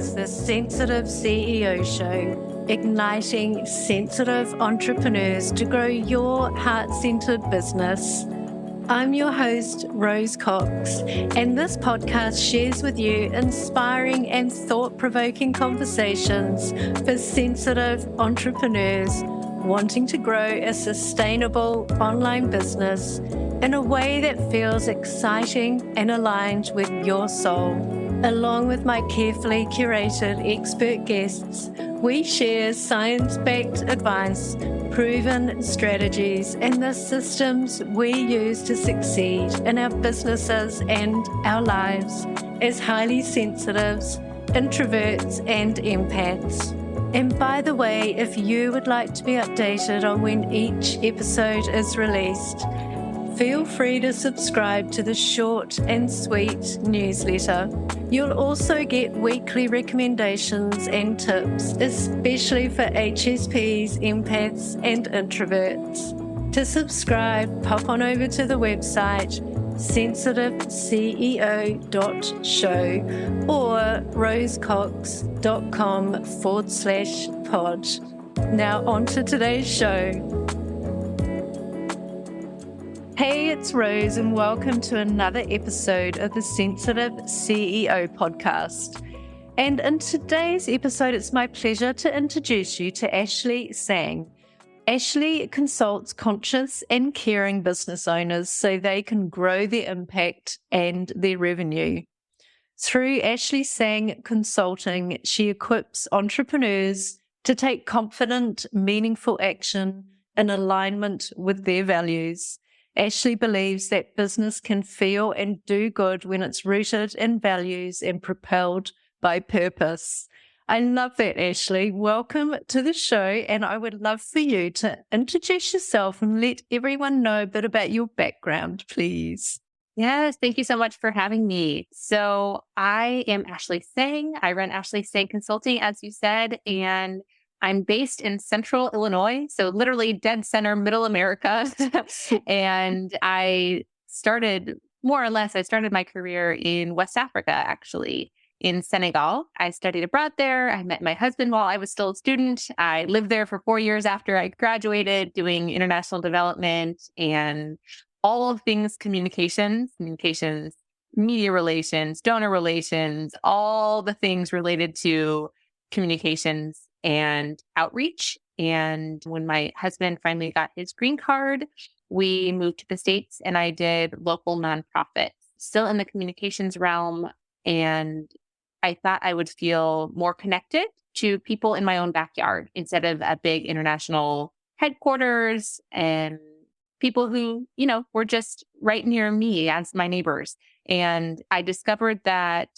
is the Sensitive CEO Show, igniting sensitive entrepreneurs to grow your heart-centered business. I'm your host, Rose Cox, and this podcast shares with you inspiring and thought-provoking conversations for sensitive entrepreneurs wanting to grow a sustainable online business in a way that feels exciting and aligned with your soul. Along with my carefully curated expert guests, we share science-backed advice, proven strategies, and the systems we use to succeed in our businesses and our lives as highly sensitives, introverts, and empaths. And by the way, if you would like to be updated on when each episode is released, feel free to subscribe to the short and sweet newsletter. You'll also get weekly recommendations and tips, especially for HSPs, empaths, and introverts. To subscribe, pop on over to the website sensitiveceo.show or rosecox.com/pod. Now on to today's show. Hey, it's Rose, and welcome to another episode of the Sensitive CEO podcast. And in today's episode, it's my pleasure to introduce you to Ashlee Sang. Ashlee consults conscious and caring business owners so they can grow their impact and their revenue. Through Ashlee Sang Consulting, she equips entrepreneurs to take confident, meaningful action in alignment with their values. Ashlee believes that business can feel and do good when it's rooted in values and propelled by purpose. I love that, Ashlee. Welcome to the show, and I would love for you to introduce yourself and let everyone know a bit about your background, please. Yes, thank you so much for having me. So I am Ashlee Sang. I run Ashlee Sang Consulting, as you said, and I'm based in central Illinois, so literally dead center, middle America. And I started my career in West Africa, actually, in Senegal. I studied abroad there. I met my husband while I was still a student. I lived there for 4 years after I graduated, doing international development and all of things communications, media relations, donor relations, all the things related to communications and outreach. And when my husband finally got his green card, we moved to the States and I did local nonprofits, still in the communications realm. And I thought I would feel more connected to people in my own backyard instead of a big international headquarters and people who, were just right near me as my neighbors. And I discovered that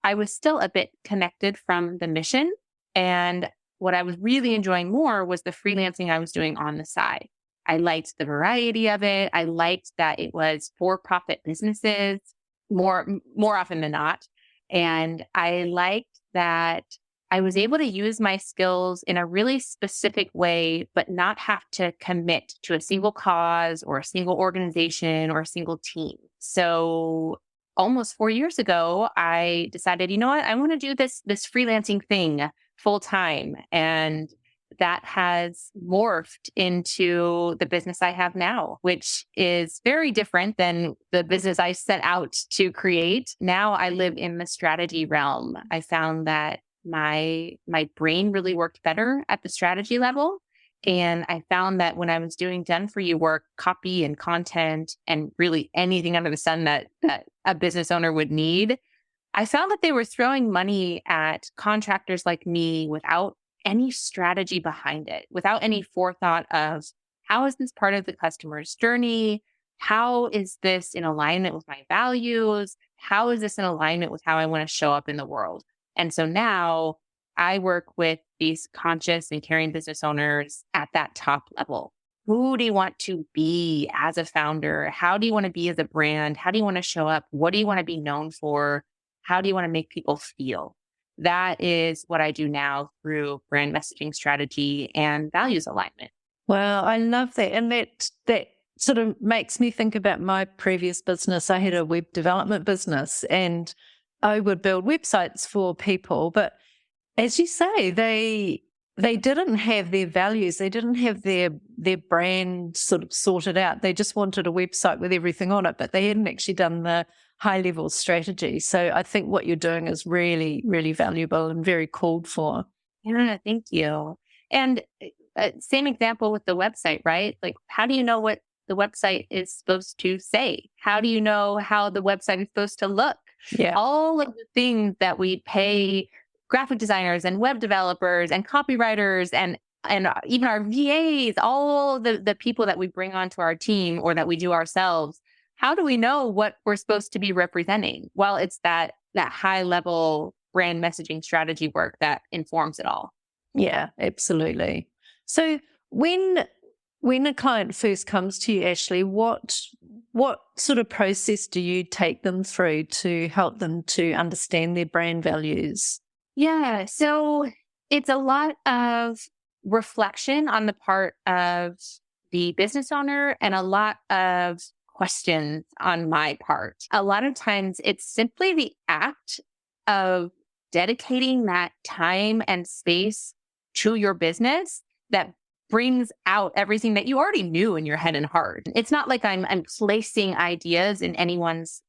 I was still a bit connected from the mission. And what I was really enjoying more was the freelancing I was doing on the side. I liked the variety of it. I liked that it was for-profit businesses more often than not. And I liked that I was able to use my skills in a really specific way, but not have to commit to a single cause or a single organization or a single team. So almost 4 years ago, I decided, you know what, I want to do this freelancing thing full time. And that has morphed into the business I have now, which is very different than the business I set out to create. Now I live in the strategy realm. I found that my brain really worked better at the strategy level. And I found that when I was doing done for you work, copy and content, and really anything under the sun that a business owner would need, I found that they were throwing money at contractors like me without any strategy behind it, without any forethought of how is this part of the customer's journey? How is this in alignment with my values? How is this in alignment with how I want to show up in the world? And so now I work with these conscious and caring business owners at that top level. Who do you want to be as a founder? How do you want to be as a brand? How do you want to show up? What do you want to be known for? How do you want to make people feel? That is what I do now through brand messaging strategy and values alignment. Wow, I love that. And that sort of makes me think about my previous business. I had a web development business and I would build websites for people, but as you say, they didn't have their values, they didn't have their brand sort of sorted out. They just wanted a website with everything on it, but they hadn't actually done the high level strategy. So I think what you're doing is really, really valuable and very called for. Yeah, thank you. And same example with the website, right? Like, how do you know what the website is supposed to say? How do you know how the website is supposed to look? Yeah. All of the things that we pay graphic designers and web developers and copywriters and even our VAs, all the people that we bring onto our team or that we do ourselves. How do we know what we're supposed to be representing? Well, it's that high level brand messaging strategy work that informs it all. Yeah, absolutely. So when a client first comes to you, Ashlee, what sort of process do you take them through to help them to understand their brand values? Yeah. So it's a lot of reflection on the part of the business owner and a lot of questions on my part. A lot of times it's simply the act of dedicating that time and space to your business that brings out everything that you already knew in your head and heart. It's not like I'm placing ideas in anyone's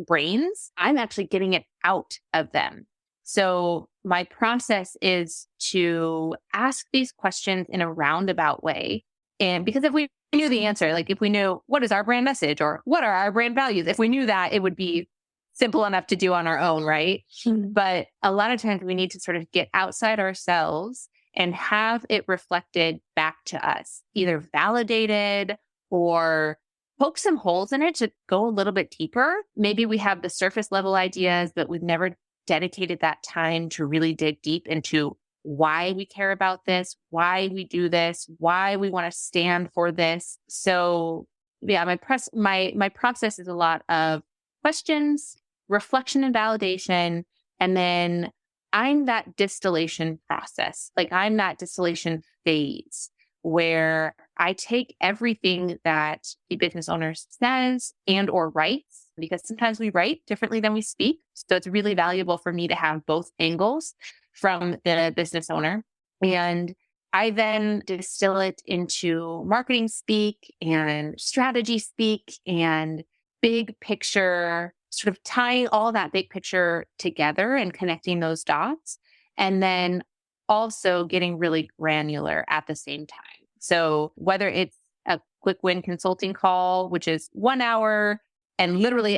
brains. I'm actually getting it out of them. So my process is to ask these questions in a roundabout way. And because if we knew the answer, like if we knew what is our brand message or what are our brand values, if we knew that, it would be simple enough to do on our own, right? But a lot of times we need to sort of get outside ourselves and have it reflected back to us, either validated or poke some holes in it to go a little bit deeper. Maybe we have the surface level ideas, but we've never dedicated that time to really dig deep into why we care about this, why we do this, why we want to stand for this. So yeah, my process is a lot of questions, reflection and validation, and then I'm that distillation process. Like I'm that distillation phase where I take everything that the business owner says and or writes, because sometimes we write differently than we speak. So it's really valuable for me to have both angles from the business owner. And I then distill it into marketing speak and strategy speak and big picture, sort of tying all that big picture together and connecting those dots. And then also getting really granular at the same time. So whether it's a quick win consulting call, which is 1 hour, and literally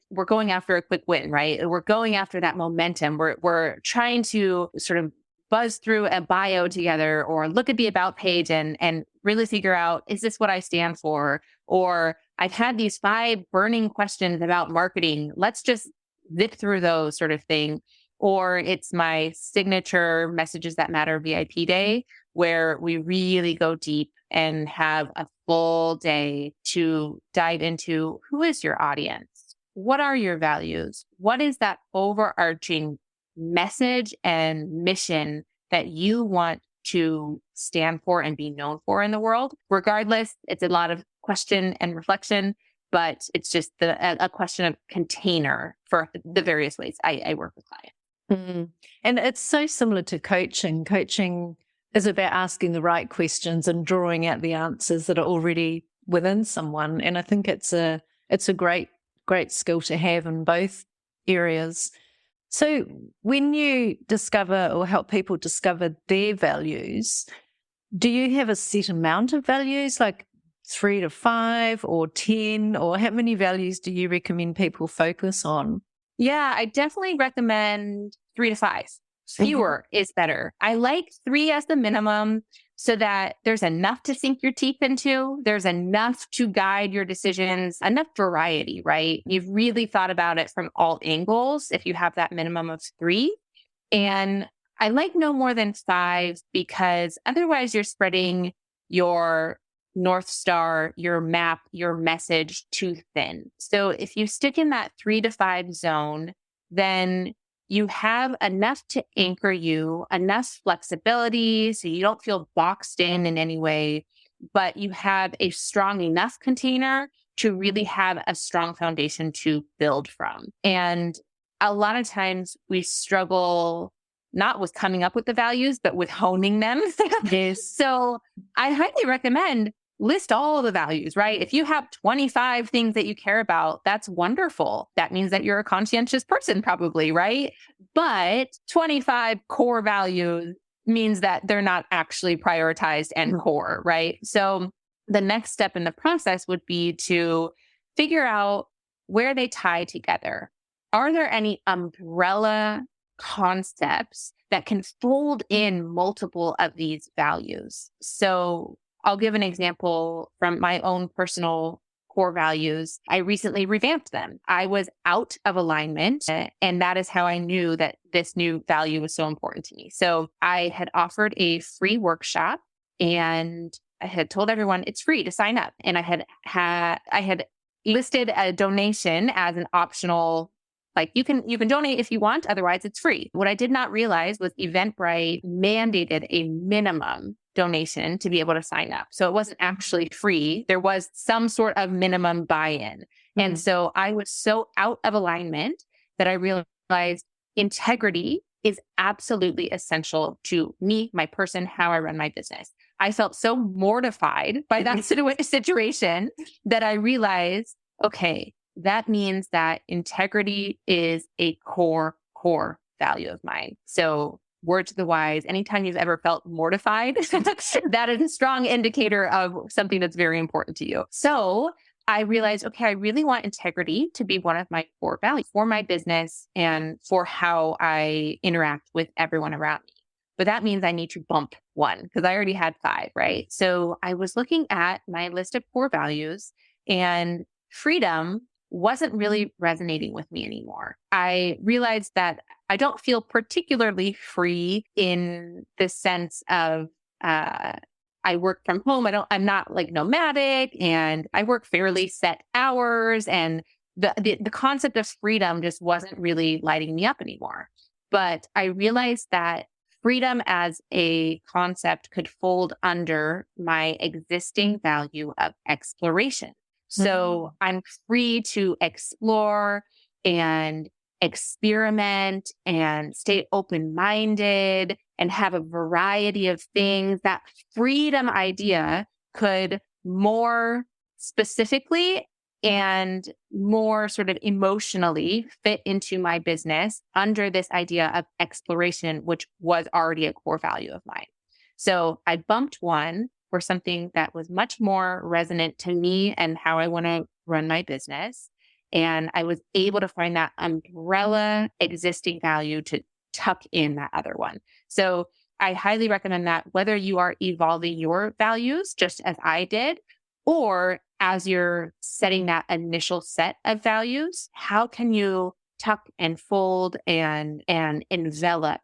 we're going after a quick win, right? We're going after that momentum. We're trying to sort of buzz through a bio together or look at the about page and really figure out, is this what I stand for? Or I've had these 5 burning questions about marketing. Let's just zip through those sort of thing. Or it's my signature Messages That Matter VIP day, where we really go deep and have a full day to dive into who is your audience? What are your values? What is that overarching message and mission that you want to stand for and be known for in the world? Regardless, it's a lot of question and reflection, but it's just a question of container for the various ways I work with clients. Mm. And it's so similar to coaching. Coaching is about asking the right questions and drawing out the answers that are already within someone. And I think it's a great skill to have in both areas. So when you discover or help people discover their values, do you have a set amount of values, like 3 to 5 or 10, or how many values do you recommend people focus on? Yeah, I definitely recommend 3 to 5. Fewer is better. I like 3 as the minimum so that there's enough to sink your teeth into. There's enough to guide your decisions, enough variety, right? You've really thought about it from all angles if you have that minimum of 3. And I like no more than 5 because otherwise you're spreading your North Star, your map, your message too thin. So if you stick in that 3 to 5 zone, then you have enough to anchor you, enough flexibility so you don't feel boxed in any way, but you have a strong enough container to really have a strong foundation to build from. And a lot of times we struggle not with coming up with the values, but with honing them. Yes. So I highly recommend list all the values, right? If you have 25 things that you care about, that's wonderful. That means that you're a conscientious person, probably, right? But 25 core values means that they're not actually prioritized and core, right? So the next step in the process would be to figure out where they tie together. Are there any umbrella concepts that can fold in multiple of these values? So I'll give an example from my own personal core values. I recently revamped them. I was out of alignment, and that is how I knew that this new value was so important to me. So I had offered a free workshop, and I had told everyone it's free to sign up. And I had listed a donation as an optional, like you can donate if you want, otherwise it's free. What I did not realize was Eventbrite mandated a minimum donation to be able to sign up. So it wasn't actually free. There was some sort of minimum buy-in. And so I was so out of alignment that I realized integrity is absolutely essential to me, my person, how I run my business. I felt so mortified by that situation that I realized, okay, that means that integrity is a core value of mine. So word to the wise, anytime you've ever felt mortified, that is a strong indicator of something that's very important to you. So I realized, okay, I really want integrity to be one of my core values for my business and for how I interact with everyone around me. But that means I need to bump one because I already had 5, right? So I was looking at my list of core values, and freedom wasn't really resonating with me anymore. I realized that I don't feel particularly free in the sense of I work from home. I'm not like nomadic, and I work fairly set hours, and the concept of freedom just wasn't really lighting me up anymore. But I realized that freedom as a concept could fold under my existing value of exploration. So I'm free to explore and experiment and stay open-minded and have a variety of things. That freedom idea could more specifically and more sort of emotionally fit into my business under this idea of exploration, which was already a core value of mine. So I bumped one for something that was much more resonant to me and how I want to run my business. And I was able to find that umbrella existing value to tuck in that other one. So I highly recommend that whether you are evolving your values, just as I did, or as you're setting that initial set of values, how can you tuck and fold and envelop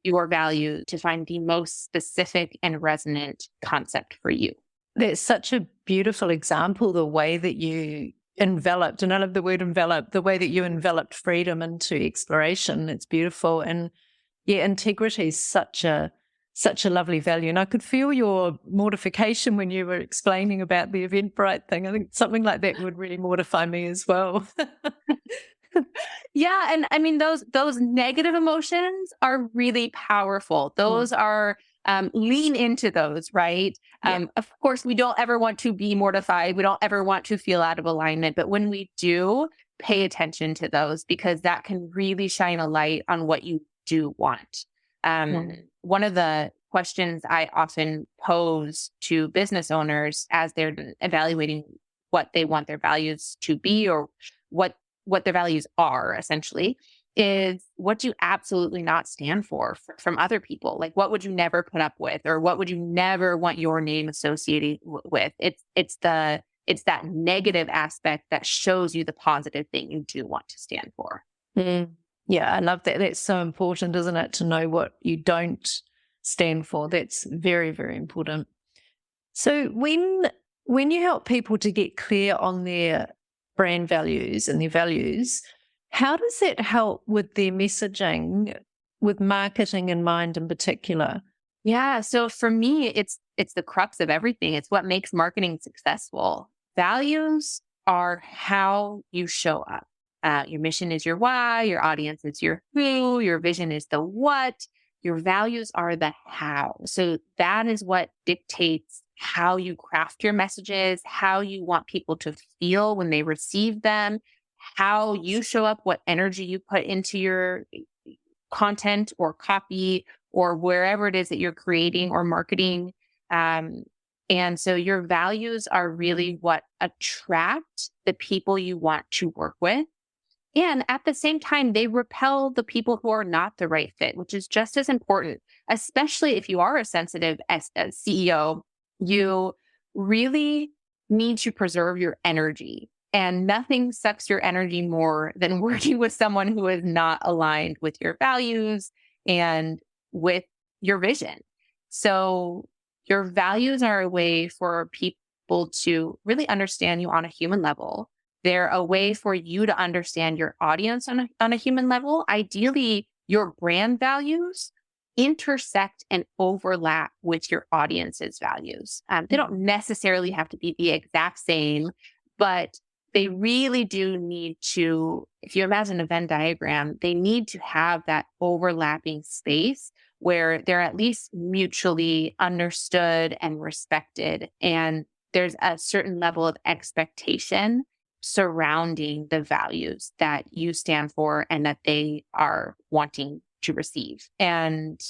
your value to find the most specific and resonant concept for you? That's such a beautiful example, the way that you enveloped, and I love the word envelop, the way that you enveloped freedom into exploration. It's beautiful. And yeah, integrity is such a lovely value. And I could feel your mortification when you were explaining about the Eventbrite thing. I think something like that would really mortify me as well. Yeah. And I mean, those negative emotions are really powerful. Those are, lean into those, right? Of course, we don't ever want to be mortified. We don't ever want to feel out of alignment. But when we do, pay attention to those, because that can really shine a light on what you do want. One of the questions I often pose to business owners as they're evaluating what they want their values to be, or what their values are essentially, is what do you absolutely not stand for from other people? Like, what would you never put up with, or what would you never want your name associated with? It's that negative aspect that shows you the positive thing you do want to stand for. Yeah, I love that. That's so important, isn't it, to know what you don't stand for? That's very, very important. So when you help people to get clear on their brand values and their values, how does that help with their messaging, with marketing in mind in particular? Yeah. So for me, it's the crux of everything. It's what makes marketing successful. Values are how you show up. Your mission is your why, your audience is your who, your vision is the what, your values are the how. So that is what dictates how you craft your messages, how you want people to feel when they receive them, how you show up, what energy you put into your content or copy or wherever it is that you're creating or marketing. Um, and so your values are really what attract the people you want to work with. And at the same time, they repel the people who are not the right fit, which is just as important, especially if you are a sensitive CEO. You really need to preserve your energy. And nothing sucks your energy more than working with someone who is not aligned with your values and with your vision. So your values are a way for people to really understand you on a human level. They're a way for you to understand your audience on a human level. Ideally, your brand values intersect and overlap with your audience's values. They don't necessarily have to be the exact same, but they really do need to, if you imagine a Venn diagram, they need to have that overlapping space where they're at least mutually understood and respected. And there's a certain level of expectation surrounding the values that you stand for and that they are wanting to receive. And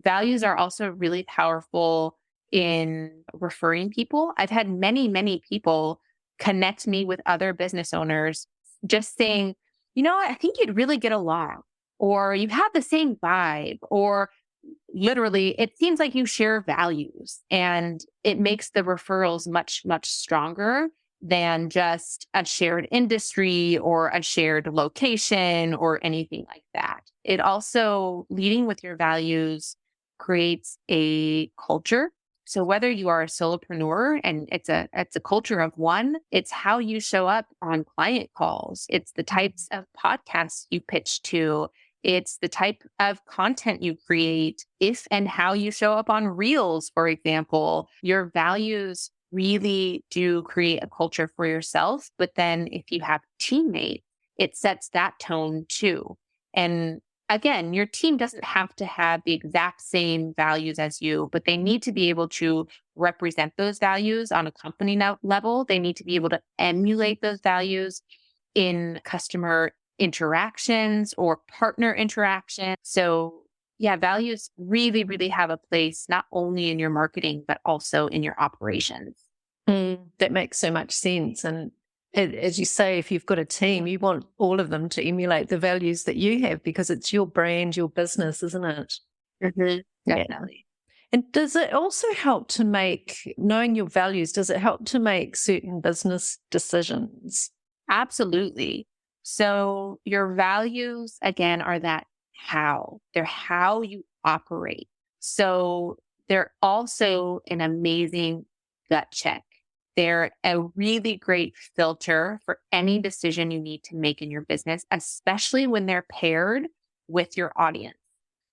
values are also really powerful in referring people. I've had many, many people connect me with other business owners just saying, I think you'd really get along, or you have the same vibe, or literally, it seems like you share values, and it makes the referrals much, much stronger than just a shared industry or a shared location or anything like that. It also, leading with your values, creates a culture. So whether you are a solopreneur and it's a culture of one, it's how you show up on client calls. It's the types of podcasts you pitch to. It's the type of content you create, if and how you show up on Reels, for example. Your values really do create a culture for yourself. But then if you have teammates, it sets that tone too. And again, your team doesn't have to have the exact same values as you, but they need to be able to represent those values on a company level. They need to be able to emulate those values in customer interactions or partner interaction. So yeah, values really, really have a place, not only in your marketing, but also in your operations. That makes so much sense. And as you say, if you've got a team, you want all of them to emulate the values that you have because it's your brand, your business, isn't it? Mm-hmm. Definitely. And does it also help to knowing your values, does it help to make certain business decisions? Absolutely. So your values, again, are that how. They're how you operate. So they're also an amazing gut check. They're a really great filter for any decision you need to make in your business, especially when they're paired with your audience.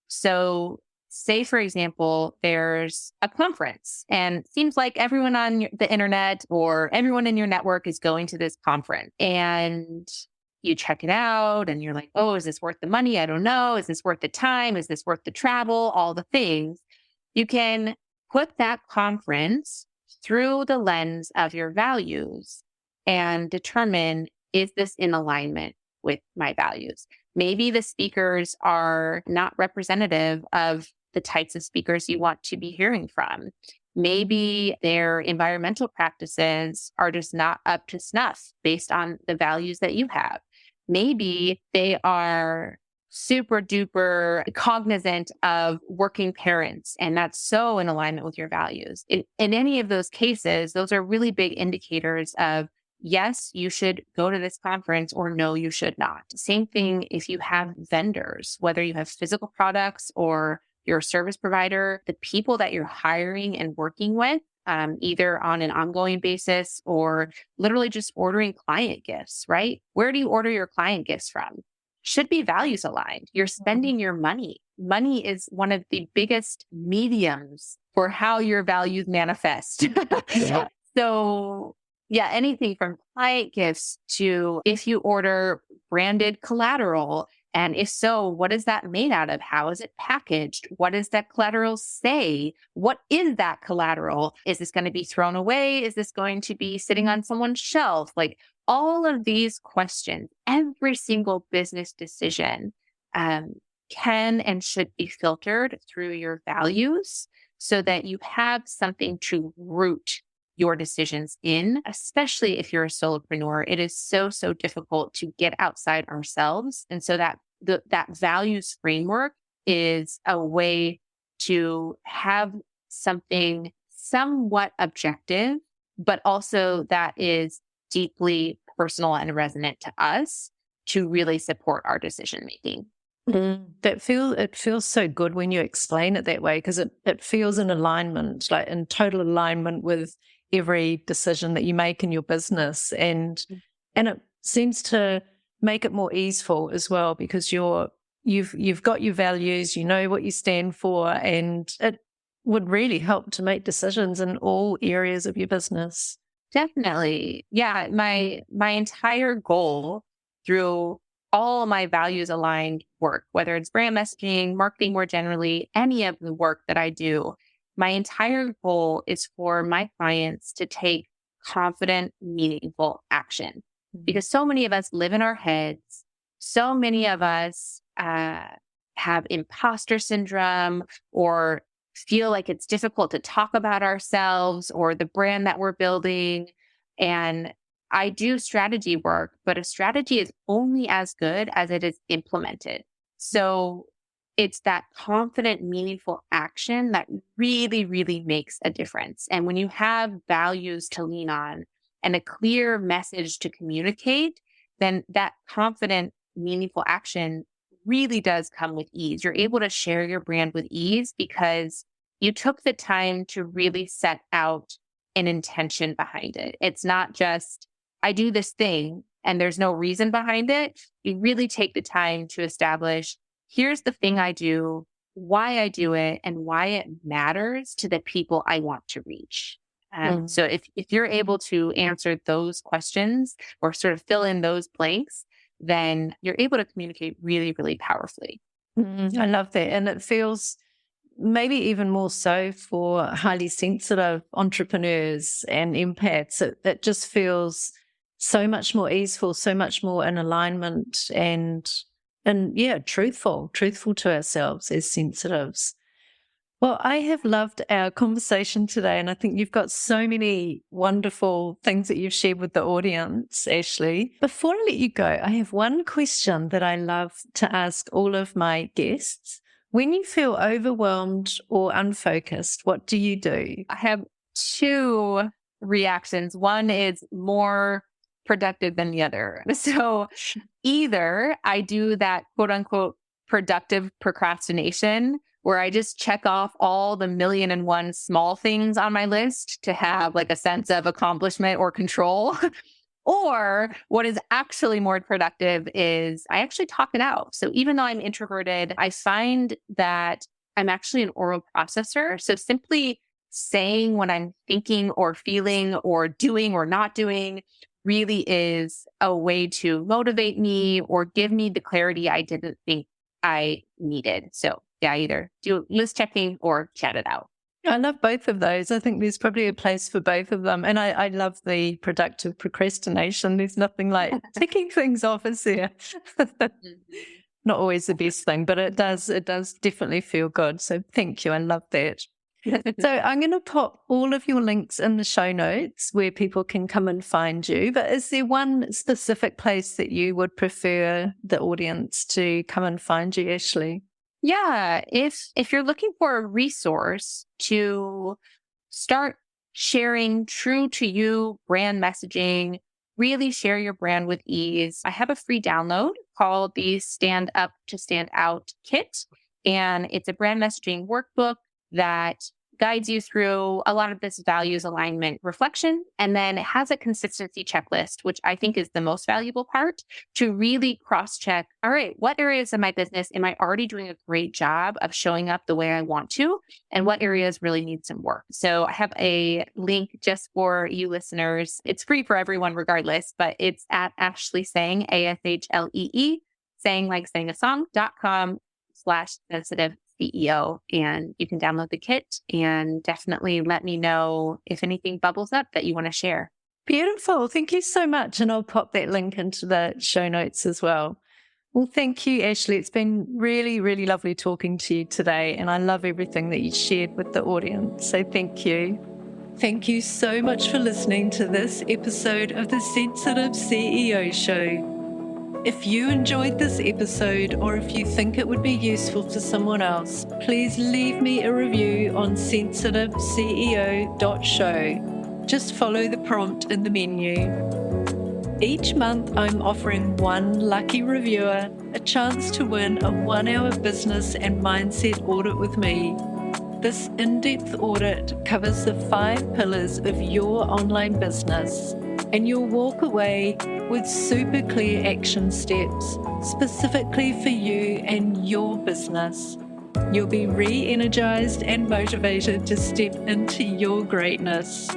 So say, for example, there's a conference and it seems like everyone on the internet or everyone in your network is going to this conference, and you check it out and you're like, oh, is this worth the money? I don't know. Is this worth the time? Is this worth the travel? All the things. You can put that conference through the lens of your values and determine, is this in alignment with my values? Maybe the speakers are not representative of the types of speakers you want to be hearing from. Maybe their environmental practices are just not up to snuff based on the values that you have. Maybe they are super duper cognizant of working parents, and that's so in alignment with your values. In any of those cases, those are really big indicators of, yes, you should go to this conference, or no, you should not. Same thing if you have vendors, whether you have physical products or you're a service provider, the people that you're hiring and working with, either on an ongoing basis or literally just ordering client gifts, right? Where do you order your client gifts from? Should be values aligned. You're spending your money. Money is one of the biggest mediums for how your values manifest. Yeah. So Yeah, anything from client gifts to if you order branded collateral. And if so, what is that made out of? How is it packaged? What does that collateral say? What is that collateral? Is this going to be thrown away? Is this going to be sitting on someone's shelf? Like all of these questions, every single business decision um, can and should be filtered through your values so that you have something to root your decisions in, especially if you're a solopreneur. It is so, so difficult to get outside ourselves. And so that values framework is a way to have something somewhat objective, but also that is deeply personal and resonant to us to really support our decision making. It feels so good when you explain it that way, because it feels in alignment, like in total alignment with every decision that you make in your business, and it seems to make it more easeful as well, because you've got your values, you know what you stand for, and it would really help to make decisions in all areas of your business. Definitely. Yeah. My entire goal through all my values aligned work, whether it's brand messaging, marketing more generally, any of the work that I do, my entire goal is for my clients to take confident, meaningful action. Because so many of us live in our heads. So many of us have imposter syndrome or feel like it's difficult to talk about ourselves or the brand that we're building. And I do strategy work, but a strategy is only as good as it is implemented. So it's that confident, meaningful action that really, really makes a difference. And when you have values to lean on and a clear message to communicate, then that confident, meaningful action really does come with ease. You're able to share your brand with ease because you took the time to really set out an intention behind it. It's not just, I do this thing and there's no reason behind it. You really take the time to establish, here's the thing I do, why I do it, and why it matters to the people I want to reach. So if you're able to answer those questions or sort of fill in those blanks, then you're able to communicate really, really powerfully. I love that. And it feels maybe even more so for highly sensitive entrepreneurs and empaths. It just feels so much more easeful, so much more in alignment and yeah, truthful to ourselves as sensitives. Well, I have loved our conversation today, and I think you've got so many wonderful things that you've shared with the audience, Ashlee. Before I let you go, I have one question that I love to ask all of my guests. When you feel overwhelmed or unfocused, what do you do? I have two reactions. One is more productive than the other. So either I do that quote unquote productive procrastination where I just check off all the million and one small things on my list to have like a sense of accomplishment or control. Or what is actually more productive is I actually talk it out. So even though I'm introverted, I find that I'm actually an oral processor. So simply saying what I'm thinking or feeling or doing or not doing really is a way to motivate me or give me the clarity I didn't think I needed. So yeah, either do list checking or chat it out. I love both of those. I think there's probably a place for both of them. And I love the productive procrastination. There's nothing like ticking things off, is there? Not always the best thing, but it does definitely feel good. So thank you. I love that. So I'm going to put all of your links in the show notes where people can come and find you. But is there one specific place that you would prefer the audience to come and find you, Ashlee? Yeah, if you're looking for a resource to start sharing true to you brand messaging, really share your brand with ease, I have a free download called the Stand Up to Stand Out Kit. And it's a brand messaging workbook that guides you through a lot of this values alignment reflection. And then it has a consistency checklist, which I think is the most valuable part to really cross check. All right, what areas of my business am I already doing a great job of showing up the way I want to? And what areas really need some work? So I have a link just for you listeners. It's free for everyone regardless, but it's at Ashlee Sang, ASHLEE, sang like sang a song.com/sensitive CEO. And you can download the kit and definitely let me know if anything bubbles up that you want to share. Beautiful. Thank you so much. And I'll pop that link into the show notes as well. Well, thank you, Ashlee. It's been really, really lovely talking to you today. And I love everything that you shared with the audience. So thank you. Thank you so much for listening to this episode of the Sensitive CEO Show. If you enjoyed this episode, or if you think it would be useful for someone else, please leave me a review on sensitiveceo.show. Just follow the prompt in the menu. Each month, I'm offering one lucky reviewer a chance to win a 1-hour business and mindset audit with me. This in-depth audit covers the 5 pillars of your online business, and you'll walk away with super clear action steps specifically for you and your business. You'll be re-energized and motivated to step into your greatness.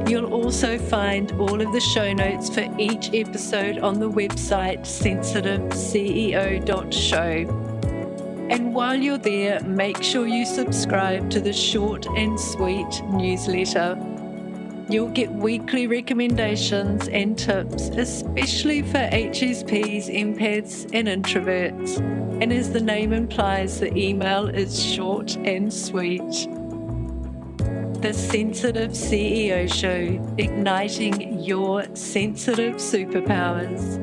You'll also find all of the show notes for each episode on the website sensitiveceo.show. And while you're there, make sure you subscribe to the short and sweet newsletter. You'll get weekly recommendations and tips, especially for HSPs, empaths, and introverts. And as the name implies, the email is short and sweet. The Sensitive CEO Show, igniting your sensitive superpowers.